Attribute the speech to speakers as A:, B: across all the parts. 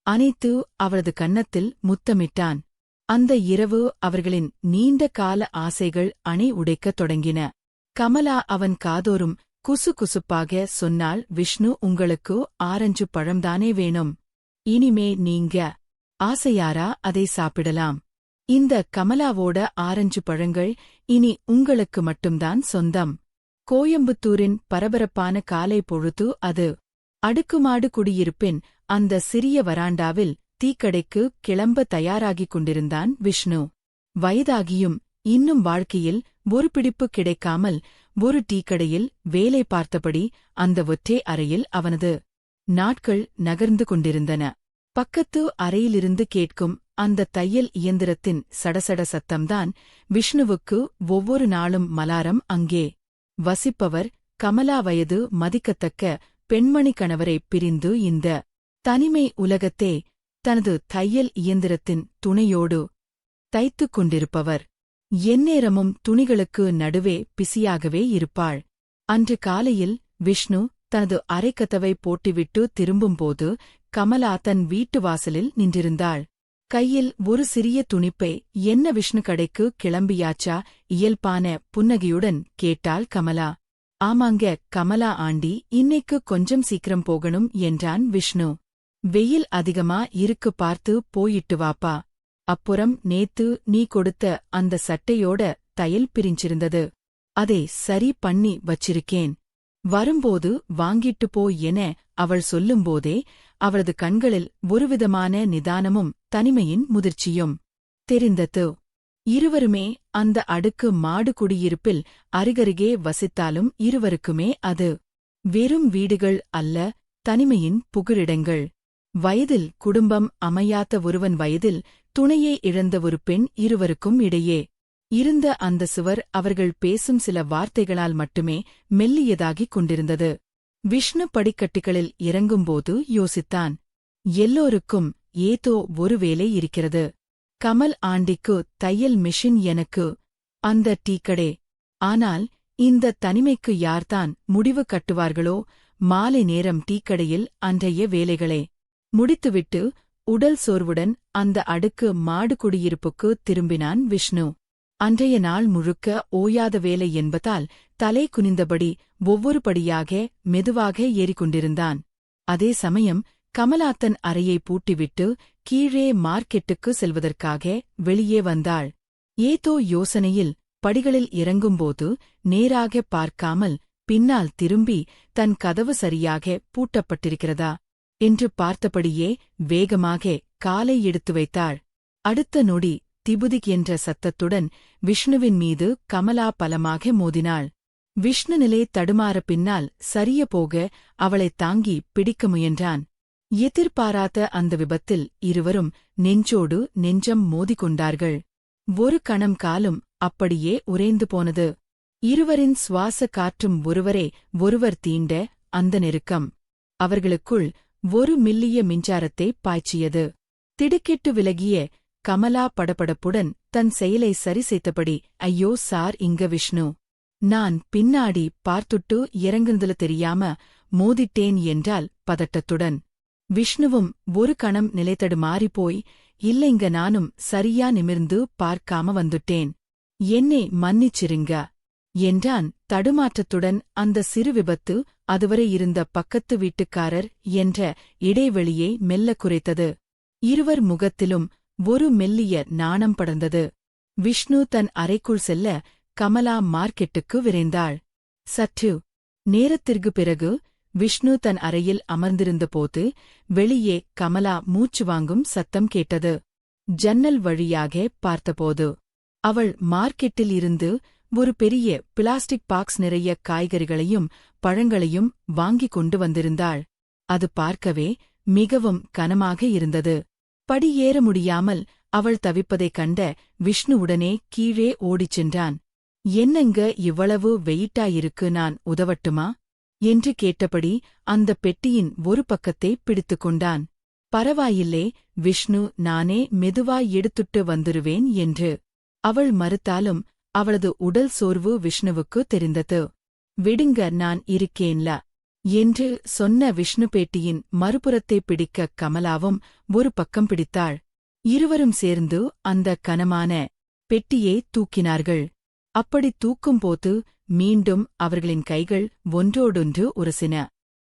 A: அனைத்து அவளது கன்னத்தில் முத்தமிட்டான். அந்த இரவு அவர்களின் நீண்ட கால ஆசைகள் அணை உடைக்கத் தொடங்கின. கமலா அவன் காதோறும் குசுகுசுப்பாக சொன்னாள், விஷ்ணு, உங்களுக்கு ஆரஞ்சு பழம்தானே வேணும்? இனிமே நீங்க ஆசையாரா அதை சாப்பிடலாம். இந்த கமலாவோட ஆரஞ்சு பழங்கள் இனி உங்களுக்கு மட்டும்தான் சொந்தம். கோயம்புத்தூரின் பரபரப்பான காலை பொழுது அது. அடுக்குமாடு குடியிருப்பின் அந்த சிறிய வராண்டாவில் டீக்கடைக்கு கிளம்ப தயாராகிக் கொண்டிருந்தான் விஷ்ணு. வயதாகியும் இன்னும் வாழ்க்கையில் ஒரு பிடிப்பு கிடைக்காமல் ஒரு டீக்கடையில் வேலை பார்த்தபடி அந்த ஒற்றை அறையில் அவனது நாட்கள் நகர்ந்து கொண்டிருந்தன. பக்கத்து அறையிலிருந்து கேட்கும் அந்த தையல் இயந்திரத்தின் சடசட சத்தம்தான் விஷ்ணுவுக்கு ஒவ்வொரு நாளும் மலாரம். அங்கே வசிப்பவர் கமலா, வயது மதிக்கத்தக்க பெண்மணி, கணவரை பிரிந்து இந்த தனிமை உலகத்தே தனது தையல் இயந்திரத்தின் துணையோடு தைத்துக் கொண்டிருப்பவர். எந்நேரமும் துணிகளுக்கு நடுவே பிஸியாகவே இருப்பாள். அன்று காலையில் விஷ்ணு தனது அறைக்கதவை போட்டுவிட்டு திரும்பும்போது கமலா தன் வீட்டு வாசலில் நின்றிருந்தாள். கையில் ஒரு சிறிய துணிப்பை. என்ன விஷ்ணு, கடைக்கு கிளம்பியாச்சா? இயல்பான புன்னகையுடன் கேட்டாள் கமலா. ஆமாங்க கமலா ஆண்டி, இன்னைக்கு கொஞ்சம் சீக்கிரம் போகணும் என்றான் விஷ்ணு. வெயில் அதிகமா இருக்கு, பார்த்து போயிட்டு வாப்பா. அப்புறம் நேத்து நீ கொடுத்த அந்த சட்டையோட தையல் பிரிஞ்சிருந்தது, அதை சரி பண்ணி வச்சிருக்கேன், வரும்போது வாங்கிட்டு போ என அவள் சொல்லும்போதே அவளது கண்களில் ஒருவிதமான நிதானமும் தனிமையின் முதிர்ச்சியும் தெரிந்தது. இருவருமே அந்த அடுக்கு மாடு குடியிருப்பில் அருகருகே வசித்தாலும் இருவருக்குமே அது வெறும் வீடுகள் அல்ல, தனிமையின் புகலிடங்கள். வயதில் குடும்பம் அமையாத ஒருவன், வயதில் துணையை இழந்த ஒரு பெண், இருவருக்கும் இடையே இருந்த அந்த சுவர் அவர்கள் பேசும் சில வார்த்தைகளால் மட்டுமே மெல்லியதாகிக் கொண்டிருந்தது. விஷ்ணு படிக்கட்டுகளில் இறங்கும்போது யோசித்தான். எல்லோருக்கும் ஏதோ ஒரு வேலை இருக்கிறது. கமல் ஆண்டிக்கு தையல் மிஷின், எனக்கு அந்த டீக்கடே. ஆனால் இந்த தனிமைக்கு யார்தான் முடிவு கட்டுவார்களோ? மாலை நேரம் டீக்கடையில் அன்றைய வேலைகளை முடித்துவிட்டு உடல் சோர்வுடன் அந்த அடுக்கு மாடு குடியிருப்புக்கு திரும்பினான் விஷ்ணு. அன்றைய நாள் முழுக்க ஓயாத வேலை என்பதால் தலை குனிந்தபடி ஒவ்வொரு படியாக மெதுவாக ஏறிக்கொண்டிருந்தான். அதே சமயம் கமலா தன் அறையை பூட்டிவிட்டு கீழே மார்க்கெட்டுக்கு செல்வதற்காக வெளியே வந்தாள். ஏதோ யோசனையில் படிகளில் இறங்கும்போது நேராக பார்க்காமல் பின்னால் திரும்பி தன் கதவு சரியாக பூட்டப்பட்டிருக்கிறதா என்று பார்த்தபடியே வேகமாக காலை எடுத்து வைத்தாள். அடுத்த நொடி திபுதிக் என்ற சத்தத்துடன் விஷ்ணுவின் மீது கமலா பலமாக மோதினாள். விஷ்ணு நிலை தடுமாற பின்னால் சரிய போக அவளைத் தாங்கி பிடிக்க முயன்றான். எதிர்பாராத அந்த விபத்தில் இருவரும் நெஞ்சோடு நெஞ்சம் மோதிக்கொண்டார்கள். ஒரு கணம் காலும் அப்படியே உறைந்து போனது. இருவரின் சுவாச காற்றும் ஒருவரை ஒருவர் தீண்ட அந்த நெருக்கம் அவர்களுக்குள் ஒரு மில்லிய மின்சாரத்தை பாய்ச்சியது. திடுக்கிட்டு விலகிய கமலா படபடப்புடன் தன் செயலை சரி செய்தபடி, ஐயோ சார், இங்க விஷ்ணு, நான் பின்னாடி பார்த்துட்டு இறங்குனதுல தெரியாம மோதிட்டேன் என்றால் பதட்டத்துடன். விஷ்ணுவும் ஒரு கணம் நிலைத்தடுமாறி போய், இல்லைங்க, நானும் சரியா நிமிர்ந்து பார்க்காம வந்துட்டேன், என்னை மன்னிச்சிருங்க என்றான் தடுமாற்றத்துடன். அந்த சிறு விபத்து அதுவரை இருந்த பக்கத்து வீட்டுக்காரர் என்ற இடைவெளியை மெல்ல குறைத்தது. இருவர் முகத்திலும் ஒரு மெல்லிய நாணம் படர்ந்தது. விஷ்ணு தன் அறைக்குள் செல்ல கமலா மார்க்கெட்டுக்கு விரைந்தாள். சற்று நேரத்திற்குப் பிறகு விஷ்ணு தன் அறையில் அமர்ந்திருந்தபோது வெளியே கமலா மூச்சு வாங்கும் சத்தம் கேட்டது. ஜன்னல் வழியாக பார்த்தபோது அவள் மார்க்கெட்டில் இருந்து ஒரு பெரிய பிளாஸ்டிக் பாக்ஸ் நிறைய காய்கறிகளையும் பழங்களையும் வாங்கிக் கொண்டு வந்திருந்தாள். அது பார்க்கவே மிகவும் கனமாக இருந்தது. படியேற முடியாமல் அவள் தவிப்பதைக் கண்ட விஷ்ணு உடனே கீழே ஓடிச் சென்றான். என்னங்க இவ்வளவு வெயிட்டாயிருக்கு, நான் உதவட்டுமா என்று கேட்டபடி அந்த பெட்டியின் ஒரு பக்கத்தை பிடித்துக் கொண்டான். பரவாயில்லே விஷ்ணு, நானே மெதுவாய் எடுத்துட்டு வந்துருவேன் என்று அவள் மறுத்தாலும் அவளது உடல் சோர்வு விஷ்ணுவுக்கு தெரிந்தது. விடுங்க, நான் இருக்கேன்ல என்று சொன்ன விஷ்ணு பேட்டியின் மறுபுறத்தை பிடிக்க கமலாவும் ஒரு பக்கம் பிடித்தாள். இருவரும் சேர்ந்து அந்த கனமான பெட்டியை தூக்கினார்கள். அப்படி தூக்கும்போது மீண்டும் அவர்களின் கைகள் ஒன்றோடொன்று உரசின.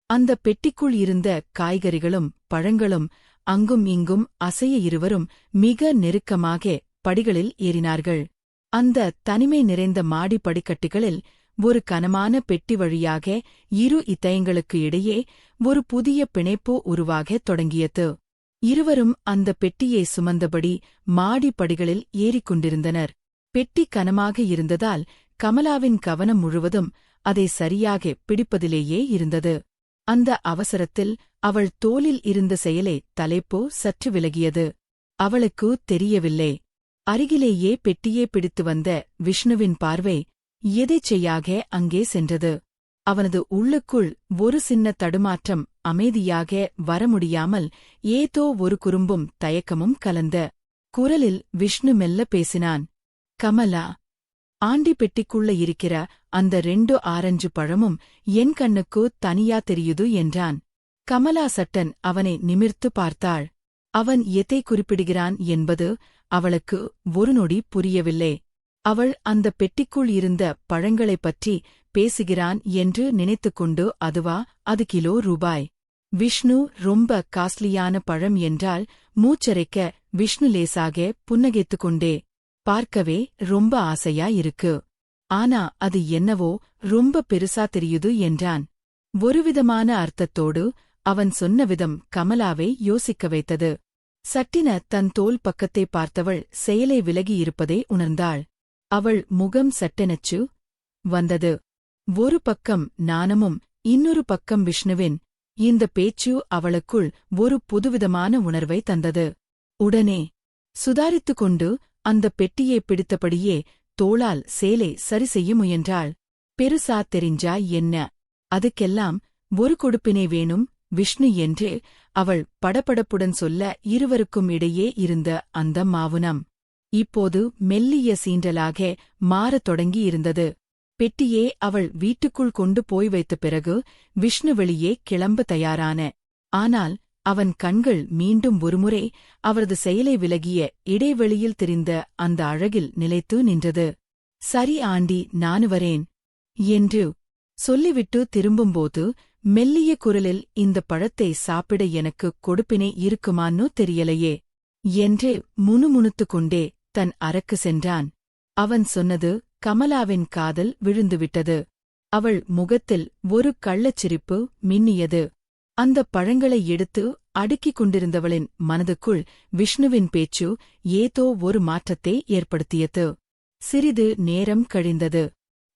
A: அந்த பெட்டிக்குள் இருந்த காய்கறிகளும் பழங்களும் அங்கும் இங்கும் அசைய இருவரும் மிக நெருக்கமாக படிகளில் ஏறினார்கள். அந்த தனிமை நிறைந்த மாடி படிக்கட்டுகளில் ஒரு கனமான பெட்டி வழியாக இரு இதயங்களுக்கு இடையே ஒரு புதிய பிணைப்பு உருவாகத் தொடங்கியது. இருவரும் அந்த பெட்டியை சுமந்தபடி மாடி படிகளில் ஏறிக்கொண்டிருந்தனர். பெட்டி கனமாக இருந்ததால் கமலாவின் கவனம் முழுவதும் அதை சரியாக பிடிப்பதிலேயே இருந்தது. அந்த அவசரத்தில் அவள் தோளில் இருந்த செயலே தலைப்போ சற்று விலகியது. அவளுக்கு தெரியவில்லை. அருகிலேயே பெட்டியே பிடித்து வந்த விஷ்ணுவின் பார்வை எதேச்சையாக அங்கே சென்றது. அவனது உள்ளுக்குள் ஒரு சின்ன தடுமாற்றம். அமைதியாக வர முடியாமல் ஏதோ ஒரு குறும்பும் தயக்கமும் கலந்த குரலில் விஷ்ணு மெல்ல பேசினான். கமலா, ஆண்டி பெட்டிக்குள்ள இருக்கிற அந்த 2 ஆரஞ்சு பழமும் என் கண்ணுக்கு தனியா தெரியுது என்றான். கமலா சட்டன் அவனை நிமிர்த்து பார்த்தாள். அவன் எதை குறிப்பிடுகிறான் என்பது அவளுக்கு ஒரு நொடி புரியவில்லை. அவள் அந்த பெட்டிக்குள் இருந்த பழங்களைப் பற்றி பேசுகிறான் என்று நினைத்துக்கொண்டு அதுவா, அது கிலோ ரூபாய். விஷ்ணு ரொம்ப காஸ்ட்லியான பழம் என்றால் மூச்சரைக்க விஷ்ணு லேசாக புன்னகைத்துக் கொண்டே, பார்க்கவே ரொம்ப ஆசையா இருக்கு. ஆனா அது என்னவோ ரொம்ப பெருசா தெரியுது என்றான். ஒருவிதமான அர்த்தத்தோடு அவன் சொன்ன விதம் கமலாவை யோசிக்க வைத்தது. சட்டின தன் தோள் பக்கத்தை பார்த்தவள் செயலை விலகியிருப்பதை உணர்ந்தாள். அவள் முகம் சட்டெனச்சு வந்தது. ஒரு பக்கம் நாணமும் இன்னொரு பக்கம் விஷ்ணுவின் இந்த பேச்சு அவளுக்குள் ஒரு புதுவிதமான உணர்வை தந்தது. உடனே சுதாரித்துக் கொண்டு அந்த பெட்டியை பிடித்தபடியே தோளால் சேலை சரி செய்ய முயன்றாள். பெருசா தெரிஞ்சா என்ன, அதுக்கெல்லாம் ஒரு கொடுப்பினை வேணும் விஷ்ணு என்று அவள் படபடப்புடன் சொல்ல இருவருக்கும் இடையே இருந்த அந்த மௌனம் இப்போது மெல்லிய சீண்டலாக மாறத் தொடங்கியிருந்தது. பெட்டியே அவள் வீட்டுக்குள் கொண்டு போய் வைத்த பிறகு விஷ்ணு வெளியே கிளம்ப தயாரான. ஆனால் அவன் கண்கள் மீண்டும் ஒருமுறை அவரது செயலை விலகிய இடைவெளியில் தெரிந்த அந்த அழகில் நிலைத்து நின்றது. சரி ஆண்டி, நானு வரேன் என்று சொல்லிவிட்டு திரும்பும்போது மெல்லிய குரலில் இந்த பழத்தை சாப்பிட எனக்கு கொடுப்பினை இருக்குமான்னு தெரியலையே என்று முணுமுணுத்துக் கொண்டே தன் அறைக்கு சென்றான். அவன் சொன்னது கமலாவின் காதல் விழுந்துவிட்டது. அவள் முகத்தில் ஒரு கள்ளச்சிரிப்பு மின்னியது. அந்தப் பழங்களை எடுத்து அடுக்கிக் கொண்டிருந்தவளின் மனதுக்குள் விஷ்ணுவின் பேச்சு ஏதோ ஒரு மாற்றத்தை ஏற்படுத்தியது. சிறிது நேரம் கழிந்தது.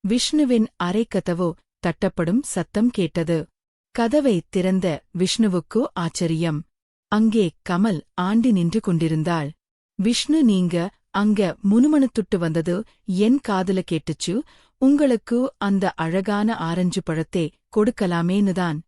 A: விஷ்ணுவின் அறைக்கதவு தட்டப்படும் சத்தம் கேட்டது. கதவை திறந்த விஷ்ணுவுக்கு ஆச்சரியம். அங்கே கமல் ஆண்டி நின்று கொண்டிருந்தாள். விஷ்ணு, நீங்க அங்க முணுமணுத்துட்டு வந்தது என் காதுல கேட்டுச்சு. உங்களுக்கு அந்த அழகான ஆரஞ்சு பழத்தை கொடுக்கலாமேனுதான்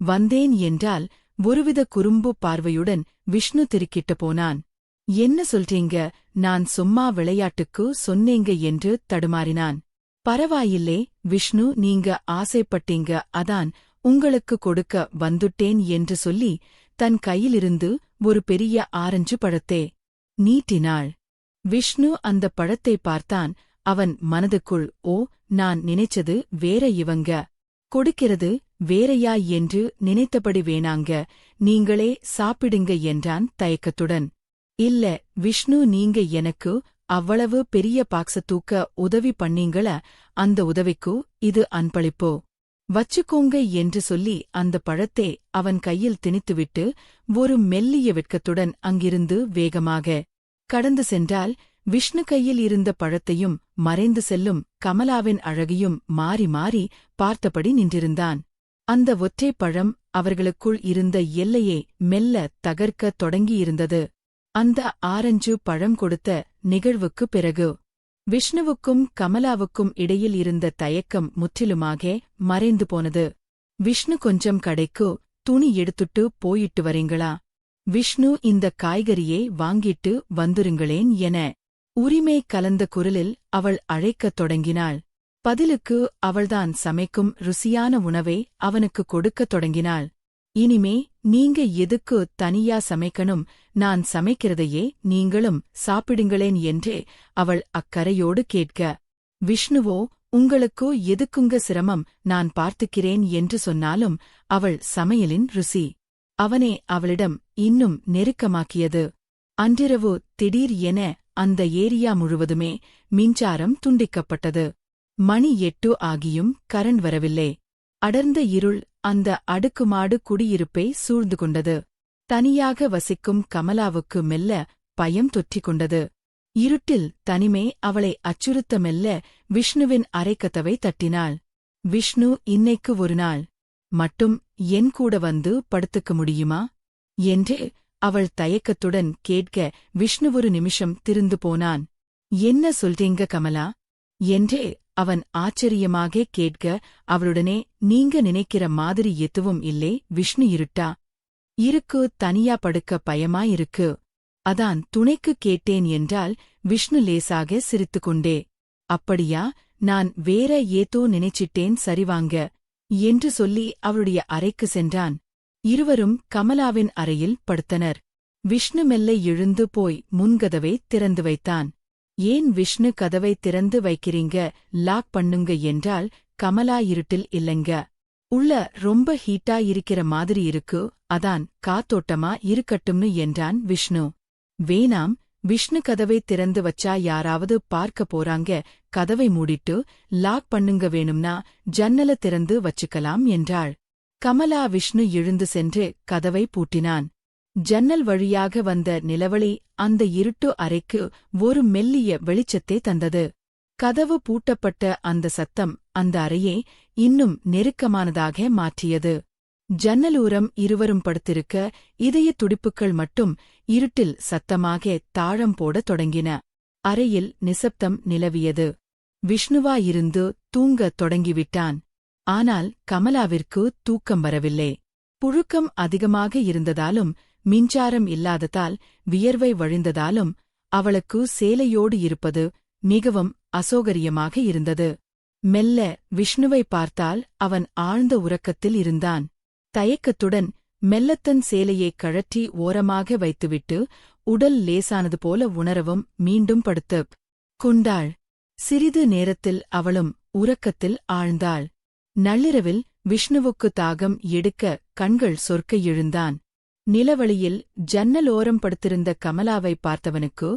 A: வந்தேன் என்றால் ஒருவித குறும்பு பார்வையுடன் விஷ்ணு திருக்கிட்டு போனான். என்ன சொல்றீங்க, நான் சும்மா விளையாட்டுக்கு சொன்னேங்க என்று தடுமாறினான். பரவாயில்லே விஷ்ணு, நீங்க ஆசைப்பட்டீங்க, அதான் உங்களுக்கு கொடுக்க வந்துட்டேன் என்று சொல்லி தன் கையிலிருந்து ஒரு பெரிய ஆரஞ்சு பழத்தை நீட்டினாள். விஷ்ணு அந்த பழத்தை பார்த்தான். அவன் மனதுக்குள், ஓ, நான் நினைச்சது வேற, இவங்க கொடுக்கிறது வேறையா என்று நினைத்தபடி வேணாங்க, நீங்களே சாப்பிடுங்க என்றான் தயக்கத்துடன். இல்ல விஷ்ணு, நீங்க எனக்கு அவ்வளவு பெரிய பாக்ஸ தூக்க உதவி பண்ணீங்கள, அந்த உதவிக்கு இது அன்பளிப்போ, வச்சுக்கோங்க என்று சொல்லி அந்த பழத்தை அவன் கையில் திணித்துவிட்டு ஒரு மெல்லிய வெட்கத்துடன் அங்கிருந்து வேகமாக கடந்து சென்றால் விஷ்ணு கையில் இருந்த பழத்தையும் மறைந்து செல்லும் கமலாவின் அழகையும் மாறி மாறி பார்த்தபடி நின்றிருந்தான். அந்த ஒற்றைப் பழம் அவர்களுக்குள் இருந்த எல்லையை மெல்ல தகர்க்கத் தொடங்கியிருந்தது. அந்த ஆரஞ்சு பழம் கொடுத்த நிகழ்வுக்குப் பிறகு விஷ்ணுவுக்கும் கமலாவுக்கும் இடையில் இருந்த தயக்கம் முற்றிலுமாக மறைந்து போனது. விஷ்ணு, கொஞ்சம் கடைக்கு துணி எடுத்துட்டு போயிட்டு வரீங்களா? விஷ்ணு, இந்த காய்கறியை வாங்கிட்டு வந்துருங்களேன் என உரிமை கலந்த குரலில் அவள் அழைக்கத் தொடங்கினாள். பதிலுக்கு அவள்தான் சமைக்கும் ருசியான உணவை அவனுக்கு கொடுக்கத் தொடங்கினாள். இனிமே நீங்க எதுக்கு தனியா சமைக்கணும், நான் சமைக்கிறதையே நீங்களும் சாப்பிடுங்களேன் என்றே அவள் அக்கரையோடு கேட்க, விஷ்ணுவோ உங்களுக்கு எதுக்குங்க சிரமம், நான் பார்த்துக்கிறேன் என்று சொன்னாலும் அவள் சமையலின் ருசி அவனே அவளிடம் இன்னும் நெருக்கமாக்கியது. அன்றிரவு திடீர் என அந்த ஏரியா முழுவதுமே மின்சாரம் துண்டிக்கப்பட்டது. மணி 8 ஆகியும் கரண்ட் வரவில்லை. அடர்ந்த இருள் அந்த அடுக்குமாடு குடியிருப்பை சூழ்ந்து கொண்டது. தனியாக வசிக்கும் கமலாவுக்கு மெல்ல பயம் தொற்றிக் கொண்டது. இருட்டில் தனிமே அவளை அச்சுறுத்த மெல்ல விஷ்ணுவின் அறைக்கதவை தட்டினாள். விஷ்ணு, இன்னைக்கு ஒரு நாள் மட்டும் என் கூட வந்து படுத்துக்க முடியுமா என்று அவள் தயக்கத்துடன் கேட்க, விஷ்ணு ஒரு நிமிஷம் திருந்து போனான். என்ன சொல்றீங்க கமலா என்றே அவன் ஆச்சரியமாக கேட்க, அவளுடனே நீங்க நினைக்கிற மாதிரி எதுவும் இல்லே விஷ்ணு. இருட்டா இருக்கு, தனியா படுக்க பயமாயிருக்கு, அதான் துணைக்கு கேட்டேன் என்றால் விஷ்ணு லேசாக சிரித்துக்கொண்டே. அப்படியா, நான் வேற ஏதோ நினைச்சிட்டேன், சரிவாங்க என்று சொல்லி அவளுடைய அறைக்கு சென்றான். இருவரும் கமலாவின் அறையில் படுத்தனர். விஷ்ணு மெல்ல எழுந்து போய் முன்கதவை திறந்து வைத்தான். ஏன் விஷ்ணு, கதவை திறந்து வைக்கிறீங்க, லாக் பண்ணுங்க என்றால் கமலா. இருட்டில் இல்லைங்க, உள்ள ரொம்ப ஹீட்டா இருக்கிற மாதிரி இருக்கு, அதான் காத்தோட்டமா இருக்கட்டும்னு என்றான் விஷ்ணு. வேணாம் விஷ்ணு, கதவை திறந்து வச்சா யாராவது பார்க்க போறாங்க, கதவை மூடிட்டு லாக் பண்ணுங்க, வேணும்னா ஜன்னல திறந்து வச்சுக்கலாம் என்றாள். கமலா. விஷ்ணு எழுந்து சென்று கதவை பூட்டினான். ஜன்னல் வழியாக வந்த நிலவொளி அந்த இருட்டு அறைக்கு ஒரு மெல்லிய வெளிச்சத்தை தந்தது. கதவு பூட்டப்பட்ட அந்த சத்தம் அந்த அறையை இன்னும் நெருக்கமானதாக மாற்றியது. ஜன்னலூரம் இருவரும் படுத்திருக்க இதய துடிப்புக்கள் மட்டும் இருட்டில் சத்தமாக தாழம் போடத் தொடங்கின. அறையில் நிசப்தம் நிலவியது. விஷ்ணுவாயிருந்து தூங்கத் தொடங்கிவிட்டான். ஆனால் கமலாவிற்கு தூக்கம் வரவில்லை. புழுக்கம் அதிகமாக இருந்ததாலும் மின்சாரம் இல்லாததால் வியர்வை வழிந்ததாலும் அவளுக்கு சேலையோடு இருப்பது மிகவும் அசௌகரியமாக இருந்தது. மெல்ல விஷ்ணுவை பார்த்தால் அவன் ஆழ்ந்த உறக்கத்தில் இருந்தான். தயக்கத்துடன் மெல்லத்தன் சேலையைக் கழற்றி ஓரமாக வைத்துவிட்டு உடல் லேசானது போல உணரவும் மீண்டும் படுத்துக் கொண்டாள். சிறிது நேரத்தில் அவளும் உறக்கத்தில் ஆழ்ந்தாள். நள்ளிரவில் விஷ்ணுவுக்கு தாகம் எடுக்க கண்கள் சொர்க்க எழுந்தான். நிலவழியில் ஜன்னலோரம் படுத்திருந்த கமலாவை பார்த்தவனுக்கு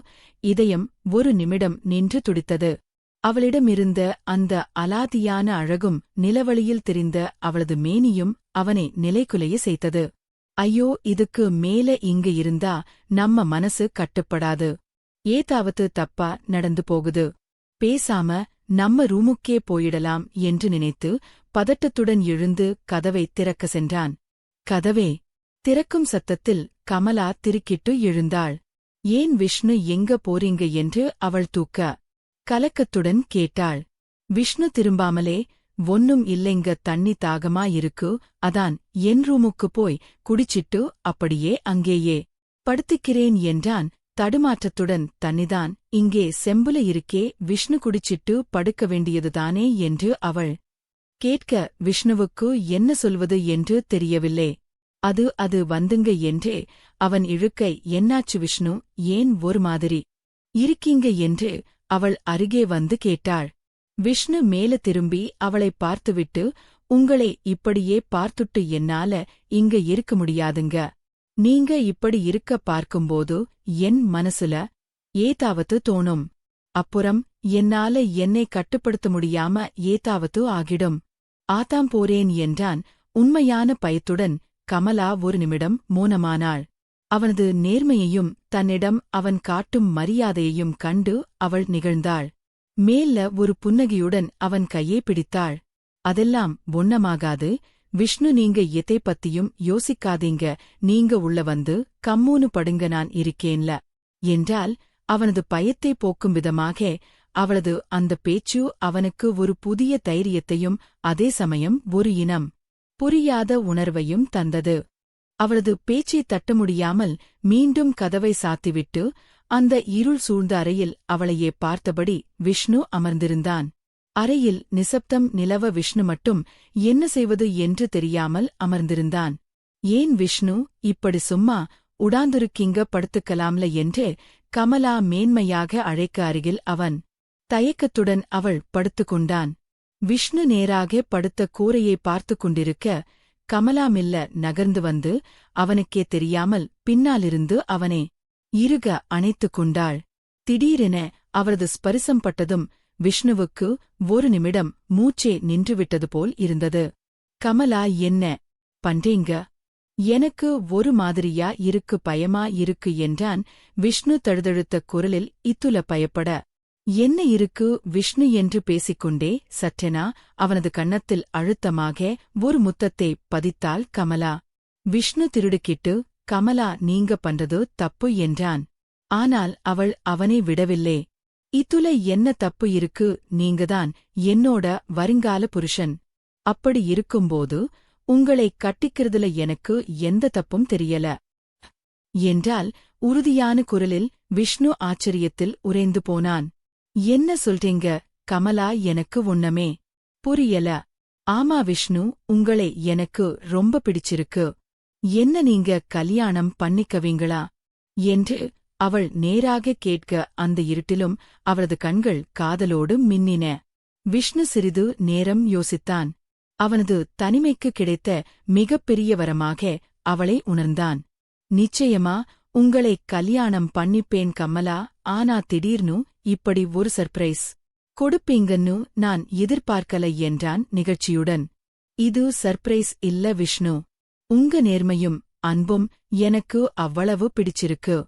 A: இதயம் ஒரு நிமிடம் நின்று துடித்தது. அவளிடமிருந்த அந்த அலாதியான அழகும் நிலவழியில் தெரிந்த அவளது மேனியும் அவனை நிலைகுலைய செய்தது. ஐயோ, இதுக்கு மேல இங்க இருந்தா நம்ம மனசு கட்டுப்படாது, ஏதாவது தப்பா நடந்து போகுது, பேசாம நம்ம ரூமுக்கே போயிடலாம் என்று நினைத்து பதட்டத்துடன் எழுந்து கதவை திறக்க சென்றான். கதவே திறக்கும் சத்தத்தில் கமலா திடுக்கிட்டு எழுந்தாள். ஏன் விஷ்ணு, எங்க போறீங்க என்று அவள் தூக்க கலக்கத்துடன் கேட்டாள். விஷ்ணு திரும்பாமலே, ஒன்னும் இல்லைங்க, தண்ணி தாகமா இருக்கு, அதான் என் ரூமுக்கு போய் குடிச்சிட்டு அப்படியே அங்கேயே படுத்துக்கிறேன் என்றான் தடுமாற்றத்துடன். தண்ணிதான் இங்கே செம்புல இருக்கே, விஷ்ணு குடிச்சிட்டு படுக்க வேண்டியதுதானே என்று அவள் கேட்க விஷ்ணுவுக்கு என்ன சொல்வது என்று தெரியவில்லை. அது வந்துங்க என்றே அவன் இழுக்கை. என்னாச்சு விஷ்ணு, ஏன் ஒரு மாதிரி இருக்கீங்க என்று அவள் அருகே வந்து கேட்டாள். விஷ்ணு மேல திரும்பி அவளை பார்த்துவிட்டு, உங்களை இப்படியே பார்த்துட்டு என்னால இங்க இருக்க முடியாதுங்க, நீங்க இப்படி இருக்க பார்க்கும்போது என் மனசுல ஏதாவது தோணும், அப்புறம் என்னால என்னை கட்டுப்படுத்த முடியாம ஏதாவது ஆகிடும், ஆத்தாம் போறேன் என்றான் உண்மையான பயத்துடன். கமலா ஒரு நிமிடம் மௌனமானாள். அவனது நேர்மையையும் தன்னிடம் அவன் காட்டும் மரியாதையையும் கண்டு அவள் நிகழ்ந்தாள். மேல்ல ஒரு புன்னகையுடன் அவன் கையை பிடித்தாள். அதெல்லாம் பொன்னமாகாது விஷ்ணு, நீங்க எதை பத்தியும் யோசிக்காதீங்க, நீங்க உள்ள வந்து கம்மூனு படுங்க, நான் இருக்கேன்ல என்றால் அவனது பயத்தை போக்கும் விதமாக அவளது அந்த பேச்சு அவனுக்கு ஒரு புதிய தைரியத்தையும் அதே சமயம் ஒரு இனம் புரியாத உணர்வையும் தந்தது. அவளது பேச்சை தட்ட முடியாமல் மீண்டும் கதவை சாத்திவிட்டு அந்த இருள் சூழ்ந்த அறையில் அவளையே பார்த்தபடி விஷ்ணு அமர்ந்திருந்தான். அறையில் நிசப்தம் நிலவ விஷ்ணு மட்டும் என்ன செய்வது என்று தெரியாமல் அமர்ந்திருந்தான். ஏன் விஷ்ணு, இப்படி சும்மா உடாந்திருக்கீங்க, படுத்துக்கலாம்ல என்று கமலா மேன்மையாக அழைக்க அருகில் அவன் தயக்கத்துடன் அவள் படுத்துக்கொண்டான். விஷ்ணு நேராக படுத்த கூரையை பார்த்து கொண்டிருக்க கமலா மெல்ல நகர்ந்து வந்து அவனுக்கே தெரியாமல் பின்னாலிருந்து அவனை இறுக அணைத்துக் கொண்டாள். திடீரென அவரது ஸ்பரிசம் பட்டதும் விஷ்ணுவுக்கு ஒரு நிமிடம் மூச்சே நின்றுவிட்டது போல் இருந்தது. கமலா, என்ன பண்றீங்க? எனக்கு ஒரு மாதிரியா இருக்கு, பயமா இருக்கு என்றான் விஷ்ணு தழுதழுத்த குரலில் இத்துல பயப்பட. என்ன இருக்கு விஷ்ணு என்று பேசிக்கொண்டே சற்றெனா அவனது கன்னத்தில் அழுத்தமாக ஒரு முத்தத்தை பதித்தாள் கமலா. விஷ்ணு திருடுக்கிட்டு, கமலா, நீங்க பண்றது தப்பு என்றான். ஆனால் அவள் அவனை விடவில்லை. இத்துல என்ன தப்பு இருக்கு? நீங்கதான் என்னோட வருங்கால புருஷன். அப்படி இருக்கும்போது உங்களை கட்டிக்கிறதுல எனக்கு எந்த தப்பும் தெரியல என்றால் உறுதியான குரலில். விஷ்ணு ஆச்சரியத்தில் உறைந்து போனான். என்ன சொல்றீங்க கமலா? எனக்கு ஒண்ணுமே புரியல. ஆமா விஷ்ணு, உங்களை எனக்கு ரொம்ப பிடிச்சிருக்கு. என்ன நீங்க கல்யாணம் பண்ணிக்கவீங்களா என்று அவள் நேராக கேட்க அந்த இருட்டிலும் அவரது கண்கள் காதலோடு மின்னின. விஷ்ணு சிறிது நேரம் யோசித்தான். அவனது தனிமைக்கு கிடைத்த மிகப்பெரிய வரமாக அவளை உணர்ந்தான். நிச்சயமா உங்களை கல்யாணம் பண்ணிப்பேன் கமலா, ஆனா திடீர்னு இப்படி ஒரு சர்ப்ரைஸ் கொடுப்பீங்கன்னு நான் எதிர்பார்க்கலை என்றான் நிகழ்ச்சியுடன். இது சர்ப்ரைஸ் இல்ல விஷ்ணு, உங்க நேர்மையும் அன்பும் எனக்கு அவ்வளவு பிடிச்சிருக்கு.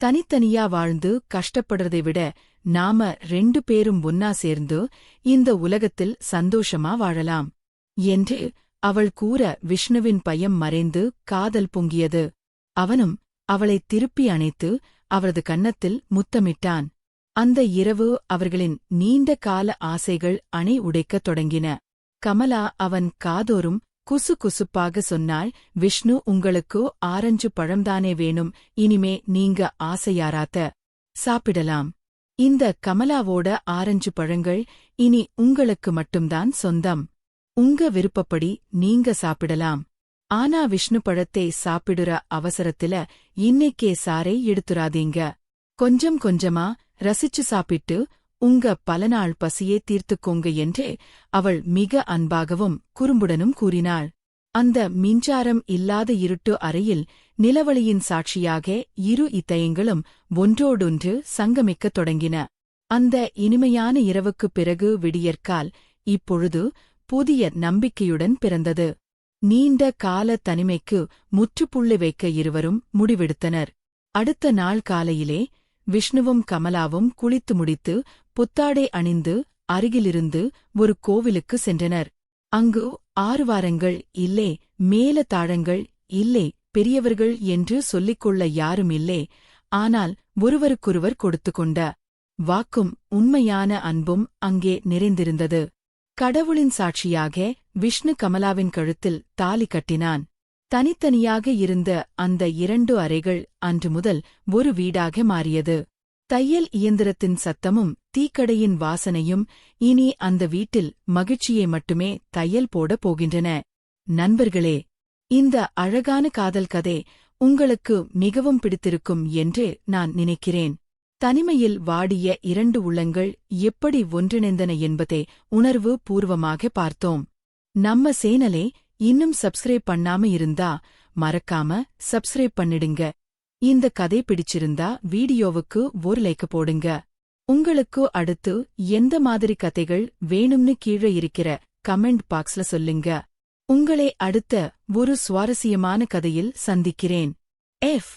A: தனித்தனியா வாழ்ந்து கஷ்டப்படுறதை விட நாம 2 பேரும் ஒன்னா சேர்ந்து இந்த உலகத்தில் சந்தோஷமா வாழலாம் என்று அவள் கூற விஷ்ணுவின் பயம் மறைந்து காதல் பொங்கியது. அவனும் அவளை திருப்பி அணைத்து அவரது கன்னத்தில் முத்தமிட்டான். அந்த இரவு அவர்களின் நீண்ட கால ஆசைகள் அணை உடைக்கத் தொடங்கின. கமலா அவன் காதோறும் குசு குசுப்பாக சொன்னாள், விஷ்ணு, உங்களுக்கு ஆரஞ்சு பழம்தானே வேணும், இனிமே நீங்க ஆசையாராத்த சாப்பிடலாம். இந்த கமலாவோட ஆரஞ்சு பழங்கள் இனி உங்களுக்கு மட்டும்தான் சொந்தம். உங்க விருப்பப்படி நீங்க சாப்பிடலாம். ஆனா விஷ்ணு, பழத்தை சாப்பிடுற அவசரத்துல இன்னைக்கே சாரை எடுத்துராதீங்க. கொஞ்சம் கொஞ்சமா ரசிச்சு சாப்பிட்டு உங்க பல நாள் பசியே தீர்த்துக்கோங்க என்று அவள் மிக அன்பாகவும் குறும்புடனும் கூறினாள். அந்த மின்சாரம் இல்லாத இருட்டு அறையில் நிலவொளியின் சாட்சியாக இரு இதயங்களும் ஒன்றோடொன்று சங்கமிக்கத் தொடங்கின. அந்த இனிமையான இரவுக்குப் பிறகு விடியற்கால் இப்பொழுது புதிய நம்பிக்கையுடன் பிறந்தது. நீண்ட கால தனிமைக்கு முற்றுப்புள்ளி வைக்க இருவரும் முடிவெடுத்தனர். அடுத்த நாள் காலையிலே விஷ்ணுவும் கமலாவும் குளித்து முடித்து புத்தாடை அணிந்து அருகிலிருந்து ஒரு கோவிலுக்கு சென்றனர். அங்கு ஆறுவாரங்கள் இல்லே, மேல தாழங்கள் இல்லே, பெரியவர்கள் என்று சொல்லிக்கொள்ள யாரும் இல்லே. ஆனால் ஒருவருக்கொருவர் கொடுத்துக்கொண்ட வாக்கும் உண்மையான அன்பும் அங்கே நிறைந்திருந்தது. கடவுளின் சாட்சியாக விஷ்ணு கமலாவின் கழுத்தில் தாலி கட்டினான். தனித்தனியாக இருந்த அந்த 2 அறைகள் அன்று முதல் ஒரு வீடாக மாறியது. தையல் இயந்திரத்தின் சத்தமும் தீக்கடையின் வாசனையும் இனி அந்த வீட்டில் மகிழ்ச்சியை மட்டுமே தையல் போடப் போகின்றன. நண்பர்களே, இந்த அழகான காதல் கதை உங்களுக்கு மிகவும் பிடித்திருக்கும் என்று நான் நினைக்கிறேன். தனிமையில் வாடிய 2 உள்ளங்கள் எப்படி ஒன்றிணைந்தன என்பதை உணர்வு பூர்வமாக பார்த்தோம். நம்ம சேனலை இன்னும் சப்ஸ்கிரைப் பண்ணாம இருந்தா மறக்காம சப்ஸ்கிரைப் பண்ணிடுங்க. இந்த கதை பிடிச்சிருந்தா வீடியோவுக்கு ஒரு லைக் போடுங்க. உங்களுக்கு அடுத்து எந்த மாதிரி கதைகள் வேணும்னு கீழே இருக்கிற கமெண்ட் பாக்ஸ்ல சொல்லுங்க. உங்களை அடுத்த ஒரு சுவாரஸ்யமான கதையில் சந்திக்கிறேன். எஃப்